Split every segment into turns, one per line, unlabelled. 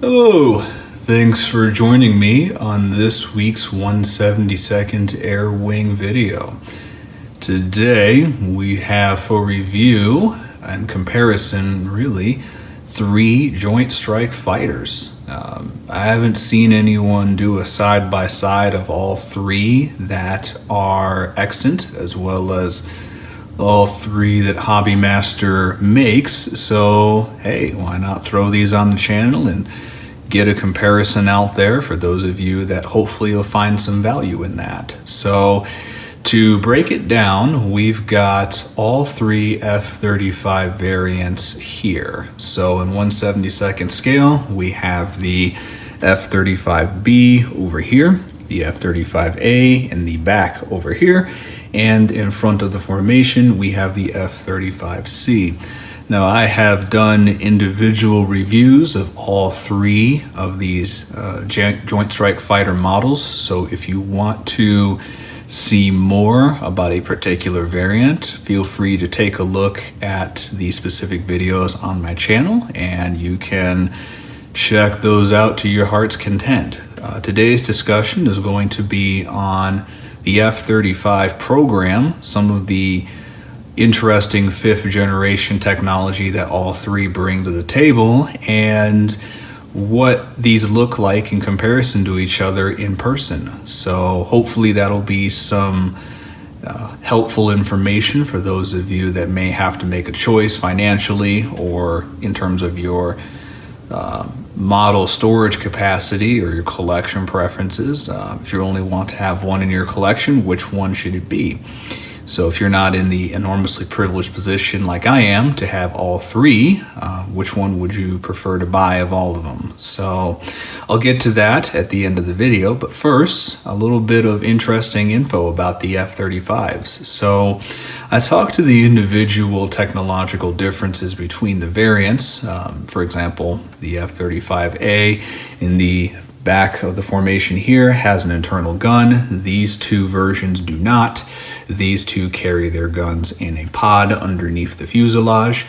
Hello, thanks for joining me on this week's 172nd Air Wing video. Today we have for review and comparison really 3 Joint Strike Fighters. I haven't seen anyone do a side-by-side of all 3 that are extant, as well as all 3 that HobbyMaster makes, so hey, why not throw these on the channel and get a comparison out there for those of you that hopefully will find some value in that. So to break it down, we've got all 3 F-35 variants here. So in 1/72nd scale, we have the F-35B over here, the F-35A in the back over here, and in front of the formation we have the F-35C. Now, I have done individual reviews of all three of these Joint Strike Fighter models. So if you want to see more about a particular variant, feel free to take a look at the specific videos on my channel, and you can check those out to your heart's content. Today's discussion is going to be on the F-35 program, some of the interesting fifth generation technology that all three bring to the table, and what these look like in comparison to each other in person. So hopefully that'll be some helpful information for those of you that may have to make a choice financially or in terms of your model storage capacity or your collection preferences. If you only want to have one in your collection, which one should it be? So if you're not in the enormously privileged position like I am to have all three, which one would you prefer to buy of all of them? So I'll get to that at the end of the video, but first, a little bit of interesting info about the F-35s. So I talked to the individual technological differences between the variants. For example, the F-35A in the back of the formation here has an internal gun. These two versions do not. These two carry their guns in a pod underneath the fuselage.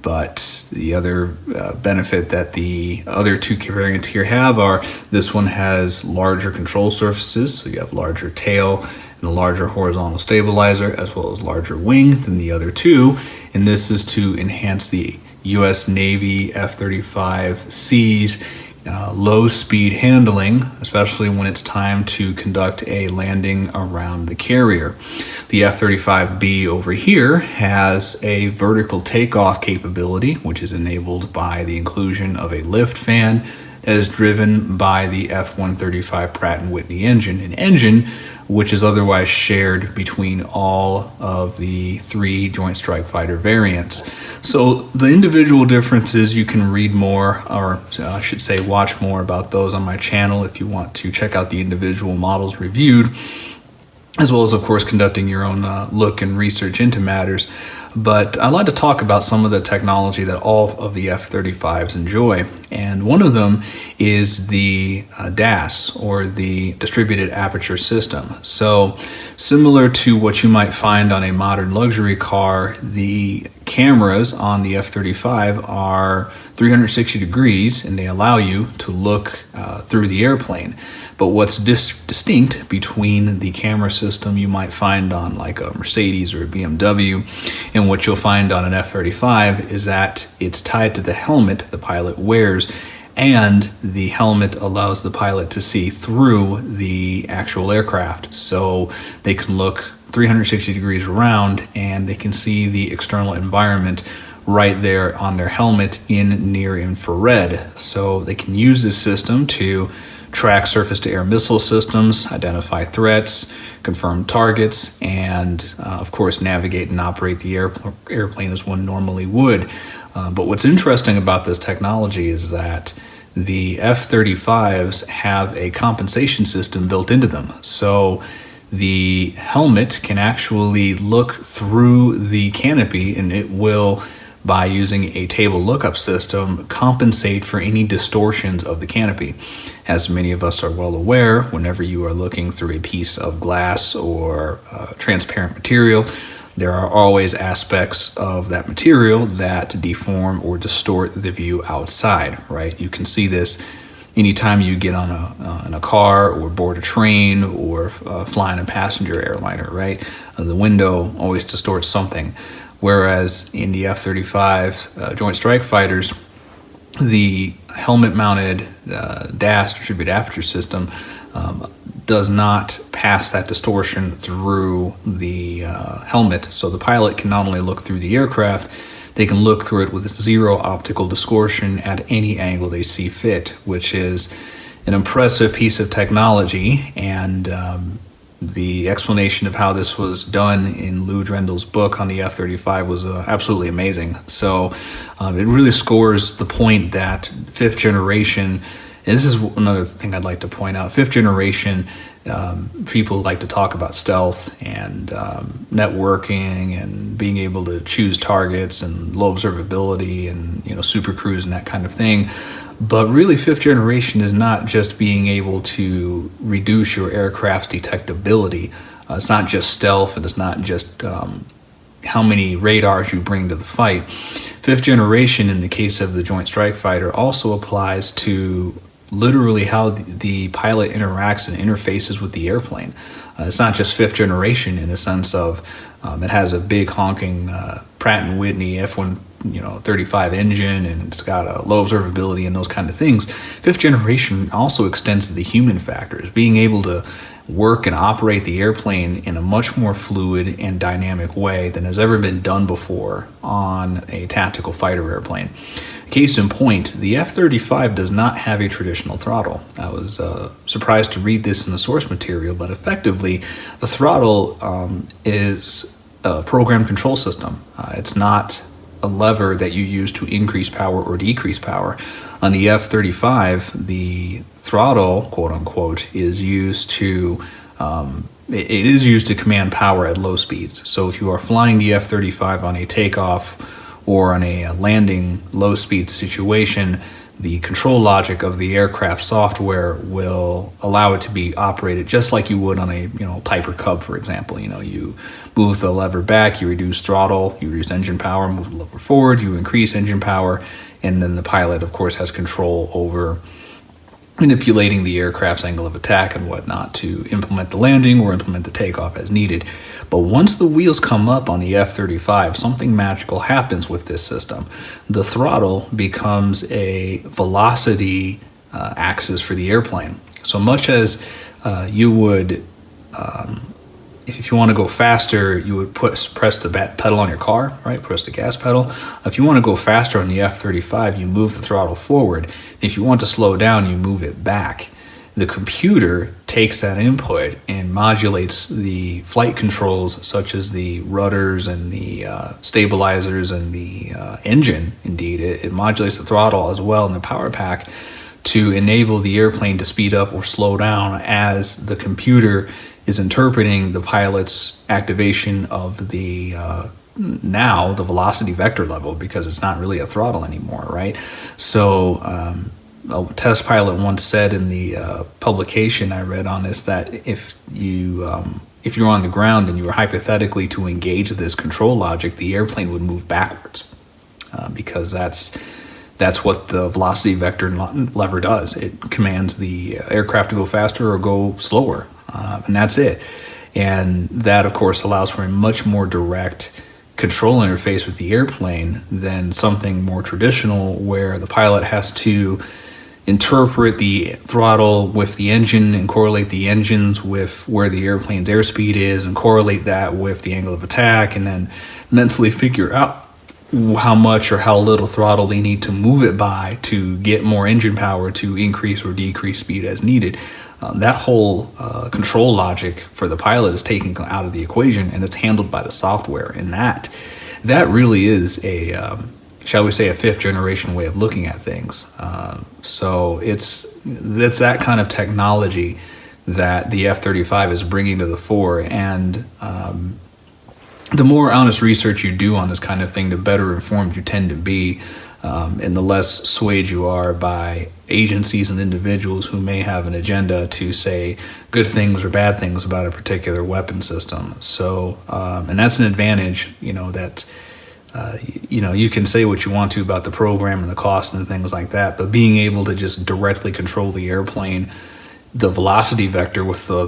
But the other benefit that the other two variants here have are this one has larger control surfaces, so you have larger tail and a larger horizontal stabilizer, as well as larger wing than the other two. And this is to enhance the U.S. Navy F-35C's low speed handling, especially when it's time to conduct a landing around the carrier. The F-35B over here has a vertical takeoff capability, which is enabled by the inclusion of a lift fan that is driven by the F-135 Pratt & Whitney engine, an engine which is otherwise shared between all of the three Joint Strike Fighter variants. So the individual differences, you can read more, or I should say watch more about those on my channel if you want to check out the individual models reviewed, as well as, of course, conducting your own look and research into matters. But I'd like to talk about some of the technology that all of the F-35s enjoy. And one of them is the DAS, or the Distributed Aperture System. So similar to what you might find on a modern luxury car, the cameras on the F-35 are 360 degrees, and they allow you to look through the airplane. But what's distinct between the camera system you might find on like a Mercedes or a BMW and what you'll find on an F-35 is that it's tied to the helmet the pilot wears, and the helmet allows the pilot to see through the actual aircraft. So they can look 360 degrees around and they can see the external environment right there on their helmet in near infrared. So they can use this system to track surface-to-air missile systems, identify threats, confirm targets, and of course navigate and operate the airplane as one normally would. But what's interesting about this technology is that the F-35s have a compensation system built into them. So the helmet can actually look through the canopy, and it will, by using a table lookup system, compensate for any distortions of the canopy. As many of us are well aware, whenever you are looking through a piece of glass or transparent material, there are always aspects of that material that deform or distort the view outside, right? You can see this anytime you get on a car or board a train or fly in a passenger airliner, right? The window always distorts something. Whereas in the F-35 Joint Strike Fighters, the helmet-mounted DAS, Distributed Aperture System, does not pass that distortion through the helmet. So the pilot can not only look through the aircraft, they can look through it with zero optical distortion at any angle they see fit, which is an impressive piece of technology. And the explanation of how this was done in Lou Drendel's book on the F-35 was absolutely amazing. So it really scores the point that fifth generation, and this is another thing I'd like to point out, fifth generation People like to talk about stealth and networking and being able to choose targets and low observability and super cruise and that kind of thing. But really, fifth generation is not just being able to reduce your aircraft's detectability. It's not just stealth, and it's not just how many radars you bring to the fight. Fifth generation, in the case of the Joint Strike Fighter, also applies to literally how the pilot interacts and interfaces with the airplane. It's not just fifth generation in the sense of it has a big honking Pratt & Whitney F-35 engine, and it's got a low observability and those kind of things. Fifth generation also extends to the human factors, being able to work and operate the airplane in a much more fluid and dynamic way than has ever been done before on a tactical fighter airplane. Case in point, the F-35 does not have a traditional throttle. I was surprised to read this in the source material, but effectively the throttle is a program control system. It's not a lever that you use to increase power or decrease power. On the F-35, the throttle, quote unquote, is used to it is used to command power at low speeds. So if you are flying the F-35 on a takeoff or on a landing low speed situation, the control logic of the aircraft software will allow it to be operated just like you would on a Piper Cub, for example. You move the lever back, you reduce throttle, you reduce engine power, move the lever forward, you increase engine power, and then the pilot, of course, has control over manipulating the aircraft's angle of attack and whatnot to implement the landing or implement the takeoff as needed. But once the wheels come up on the F-35, something magical happens with this system. The throttle becomes a velocity axis for the airplane. So much as you would, if you want to go faster, you would press the pedal on your car, right? Press the gas pedal. If you want to go faster on the F-35, you move the throttle forward. If you want to slow down, you move it back. The computer takes that input and modulates the flight controls, such as the rudders and the stabilizers and the engine. Indeed, it modulates the throttle as well in the power pack to enable the airplane to speed up or slow down as the computer is interpreting the pilot's activation of the now the velocity vector level, because it's not really a throttle anymore, right? So a test pilot once said in the publication I read on this that if you're on the ground and you were hypothetically to engage this control logic, the airplane would move backwards because that's what the velocity vector lever does. It commands the aircraft to go faster or go slower, and that's it. And that, of course, allows for a much more direct control interface with the airplane than something more traditional where the pilot has to interpret the throttle with the engine and correlate the engines with where the airplane's airspeed is and correlate that with the angle of attack, and then mentally figure out how much or how little throttle they need to move it by to get more engine power to increase or decrease speed as needed. That whole control logic for the pilot is taken out of the equation, and it's handled by the software. And that really is a shall we say, a fifth generation way of looking at things. So it's that kind of technology that the F-35 is bringing to the fore. And the more honest research you do on this kind of thing, the better informed you tend to be, and the less swayed you are by agencies and individuals who may have an agenda to say good things or bad things about a particular weapon system. So, and that's an advantage, that you can say what you want to about the program and the cost and things like that, but being able to just directly control the airplane, the velocity vector with the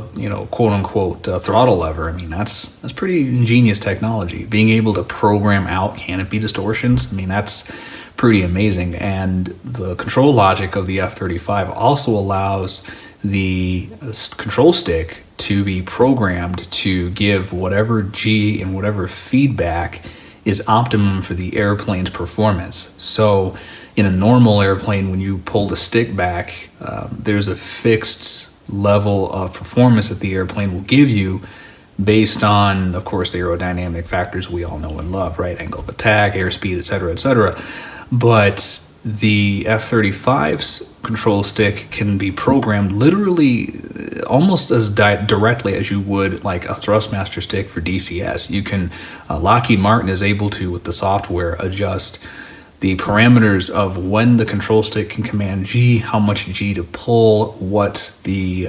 quote unquote throttle lever, that's pretty ingenious technology. Being able to program out canopy distortions, that's pretty amazing. And the control logic of the F-35 also allows the control stick to be programmed to give whatever G and whatever feedback is optimum for the airplane's performance. So in a normal airplane, when you pull the stick back, there's a fixed level of performance that the airplane will give you based on, of course, the aerodynamic factors we all know and love, right? Angle of attack, airspeed, et cetera, et cetera. But the F-35's control stick can be programmed literally almost as directly as you would like a Thrustmaster stick for DCS. You can, Lockheed Martin is able to, with the software, adjust the parameters of when the control stick can command G, how much G to pull, what the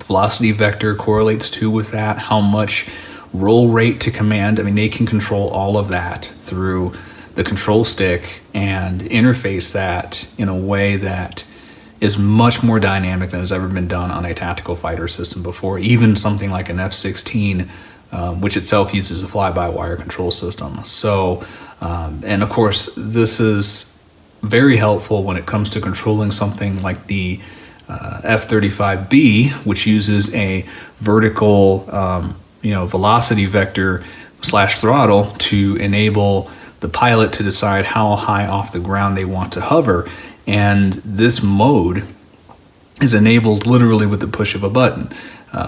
velocity vector correlates to with that, how much roll rate to command. I mean, they can control all of that through the control stick and interface that in a way that is much more dynamic than has ever been done on a tactical fighter system before, even something like an F-16, which itself uses a fly-by-wire control system. So, and of course, this is very helpful when it comes to controlling something like the F-35B, which uses a vertical, velocity vector / throttle to enable the pilot to decide how high off the ground they want to hover. And this mode is enabled literally with the push of a button,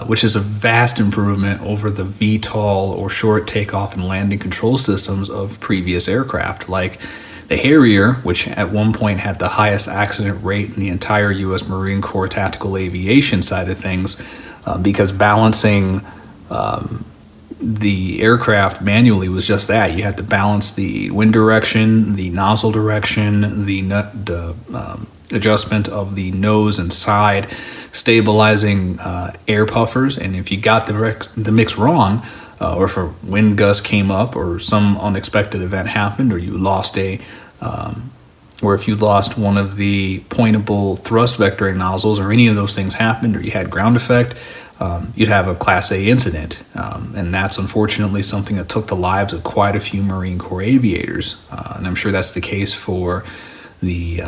which is a vast improvement over the VTOL or short takeoff and landing control systems of previous aircraft, like the Harrier, which at one point had the highest accident rate in the entire U.S. Marine Corps tactical aviation side of things, because balancing the aircraft manually was just that. You had to balance the wind direction, the nozzle direction, the adjustment of the nose and side, stabilizing air puffers. And if you got the mix wrong, or if a wind gust came up or some unexpected event happened, or you lost or if you lost one of the pointable thrust vectoring nozzles, or any of those things happened, or you had ground effect, you'd have a Class A incident. And that's unfortunately something that took the lives of quite a few Marine Corps aviators. And I'm sure that's the case for the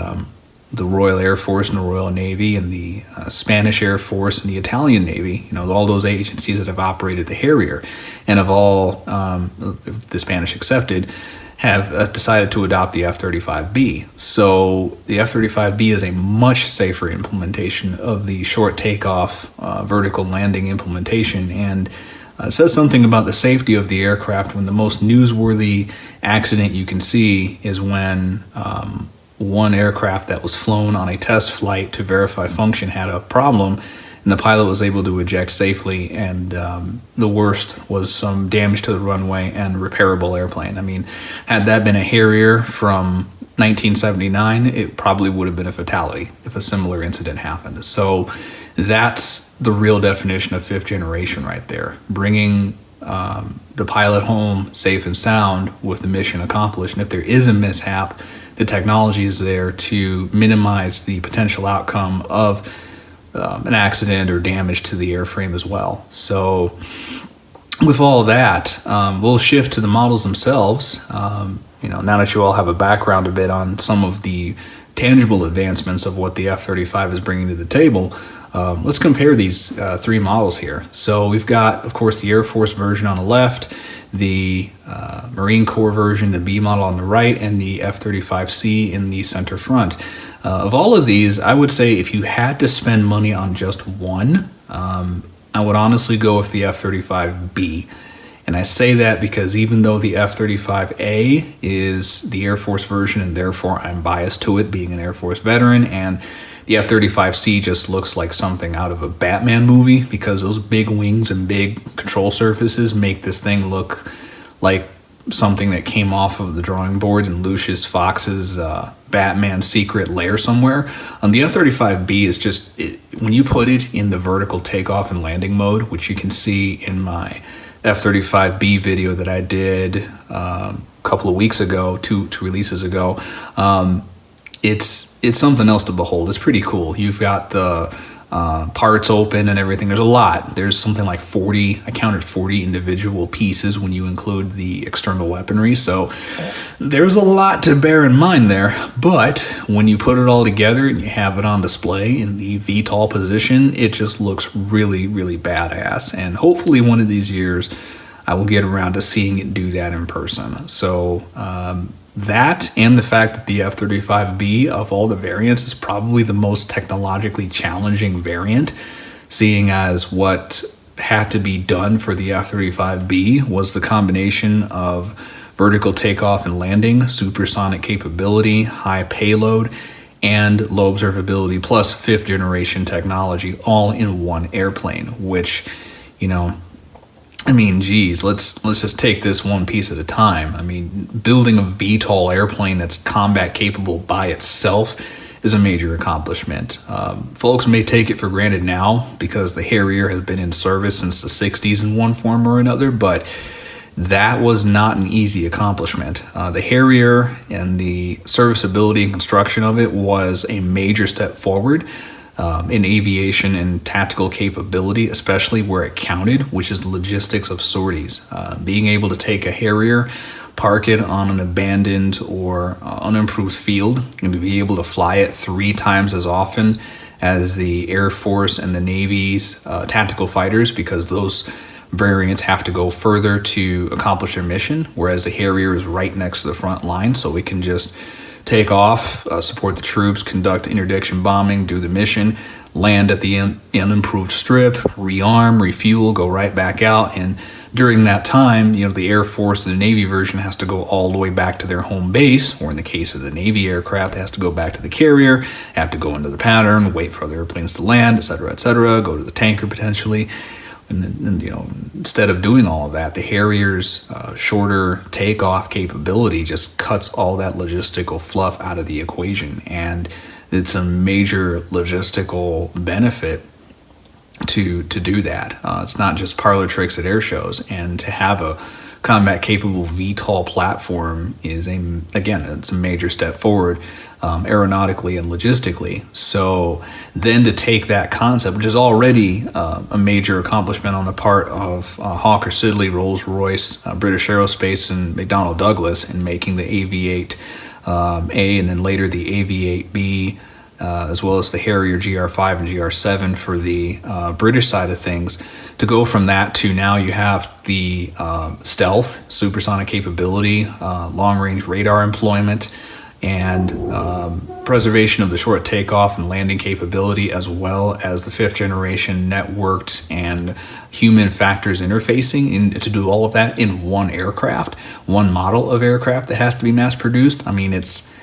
Royal Air Force and the Royal Navy and the Spanish Air Force and the Italian Navy, all those agencies that have operated the Harrier, and of all, the Spanish accepted, have decided to adopt the F-35B. So the F-35B is a much safer implementation of the short takeoff, vertical landing implementation, and it says something about the safety of the aircraft when the most newsworthy accident you can see is when one aircraft that was flown on a test flight to verify function had a problem, and the pilot was able to eject safely, and the worst was some damage to the runway and repairable airplane. I mean, had that been a Harrier from 1979, it probably would have been a fatality if a similar incident happened. So that's the real definition of fifth generation right there, bringing the pilot home safe and sound with the mission accomplished. And if there is a mishap, the technology is there to minimize the potential outcome of an accident or damage to the airframe as well. So with all that, we'll shift to the models themselves. Now that you all have a background a bit on some of the tangible advancements of what the F-35 is bringing to the table, let's compare these three models here. So we've got, of course, the Air Force version on the left, the Marine Corps version, the B model on the right, and the F-35C in the center front. Of all of these, I would say if you had to spend money on just one, I would honestly go with the F-35B. And I say that because even though the F-35A is the Air Force version, and therefore I'm biased to it being an Air Force veteran, and the F-35C just looks like something out of a Batman movie because those big wings and big control surfaces make this thing look like something that came off of the drawing board in Lucius Fox's Batman secret lair somewhere. The F-35B is just, when you put it in the vertical takeoff and landing mode, which you can see in my F-35B video that I did a couple of weeks ago, two releases ago, it's something else to behold. It's pretty cool. You've got the parts open and everything. There's a lot. There's something like 40, I counted 40 individual pieces when you include the external weaponry. So there's a lot to bear in mind there. But when you put it all together and you have it on display in the VTOL position, it just looks really, really badass. And hopefully one of these years I will get around to seeing it do that in person. So that, and the fact that the F-35B of all the variants is probably the most technologically challenging variant, seeing as what had to be done for the F-35B was the combination of vertical takeoff and landing, supersonic capability, high payload, and low observability, plus 5th generation technology, all in one airplane, which, you know, I mean, geez, let's just take this one piece at a time. I mean, building a VTOL airplane that's combat capable by itself is a major accomplishment. Folks may take it for granted now because the Harrier has been in service since the 60s in one form or another, but that was not an easy accomplishment. The Harrier and the serviceability and construction of it was a major step forward in aviation and tactical capability, especially where it counted, which is the logistics of sorties. Being able to take a Harrier, park it on an abandoned or unimproved field, and to be able to fly it 3 times as often as the Air Force and the Navy's tactical fighters, because those variants have to go further to accomplish their mission, whereas the Harrier is right next to the front line, so we can just take off, support the troops, conduct interdiction bombing, do the mission, land at the unimproved strip, rearm, refuel, go right back out. And during that time, you know, the Air Force, the Navy version has to go all the way back to their home base, or in the case of the Navy aircraft, it has to go back to the carrier, have to go into the pattern, wait for other airplanes to land, et cetera, go to the tanker potentially. And then, you know, instead of doing all of that, the Harrier's shorter takeoff capability just cuts all that logistical fluff out of the equation. And it's a major logistical benefit to do that. It's not just parlor tricks at air shows. And to have a combat capable VTOL platform is, it's a major step forward aeronautically and logistically. So then to take that concept, which is already a major accomplishment on the part of Hawker Siddeley, Rolls-Royce, British Aerospace, and McDonnell Douglas in making the AV-8A and then later the AV-8B, as well as the Harrier GR5 and GR7 for the British side of things, to go from that to now you have the stealth, supersonic capability, long-range radar employment, and preservation of the short takeoff and landing capability, as well as the 5th generation networked and human factors interfacing, and to do all of that in one aircraft, one model of aircraft that has to be mass produced. I mean, it's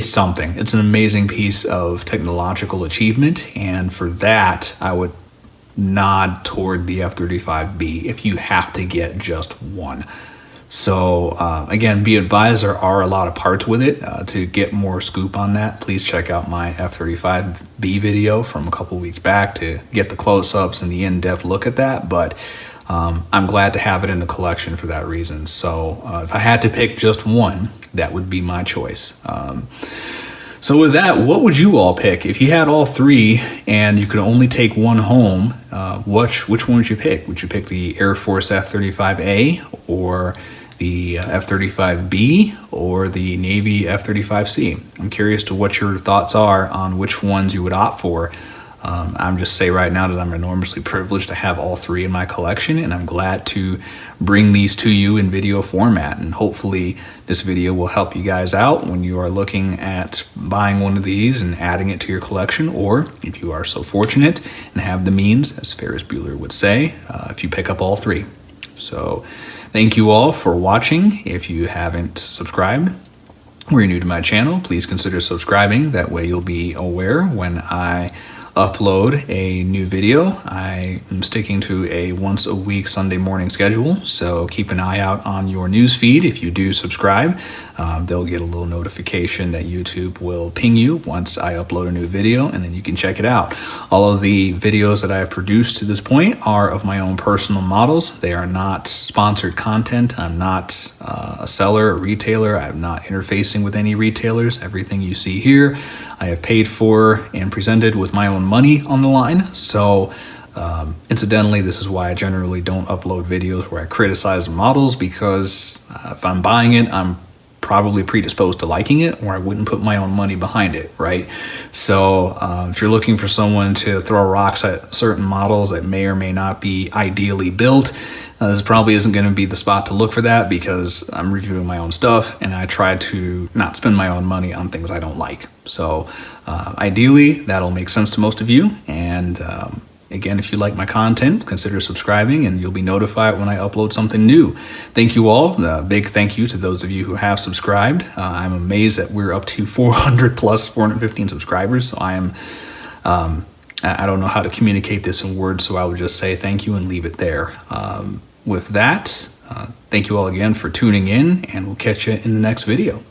something. It's an amazing piece of technological achievement, and for that, I would nod toward the F-35B if you have to get just one. So again, be advised, there are a lot of parts with it. To get more scoop on that, please check out my F-35B video from a couple weeks back to get the close-ups and the in-depth look at that. But I'm glad to have it in the collection for that reason. So if I had to pick just one, that would be my choice. So with that, what would you all pick? If you had all 3 and you could only take one home, which one would you pick? Would you pick the Air Force F-35A, or the F-35B, or the Navy F-35C? I'm curious to what your thoughts are on which ones you would opt for. I'm just say right now that I'm enormously privileged to have all 3 in my collection, and I'm glad to bring these to you in video format. And hopefully this video will help you guys out when you are looking at buying one of these and adding it to your collection, or if you are so fortunate and have the means, as Ferris Bueller would say, if you pick up all 3. So thank you all for watching. If you haven't subscribed or you're new to my channel, please consider subscribing. That way you'll be aware when I upload a new video. I am sticking to a once a week Sunday morning schedule, so keep an eye out on your news feed. If you do subscribe, they'll get a little notification that YouTube will ping you once I upload a new video, and then you can check it out. All of the videos that I have produced to this point are of my own personal models. They are not sponsored content. I'm not a seller, a retailer. I'm not interfacing with any retailers. Everything you see here I have paid for and presented with my own money on the line. So incidentally, this is why I generally don't upload videos where I criticize the models, because if I'm buying it, I'm probably predisposed to liking it, or I wouldn't put my own money behind it, right? So if you're looking for someone to throw rocks at certain models that may or may not be ideally built, this probably isn't going to be the spot to look for that, because I'm reviewing my own stuff and I try to not spend my own money on things I don't like. So ideally, that'll make sense to most of you. And Again, if you like my content, consider subscribing and you'll be notified when I upload something new. Thank you all. Big thank you to those of you who have subscribed. I'm amazed that we're up to 400 plus 415 subscribers. So I am, I don't know how to communicate this in words, so I would just say thank you and leave it there. With that, thank you all again for tuning in, and we'll catch you in the next video.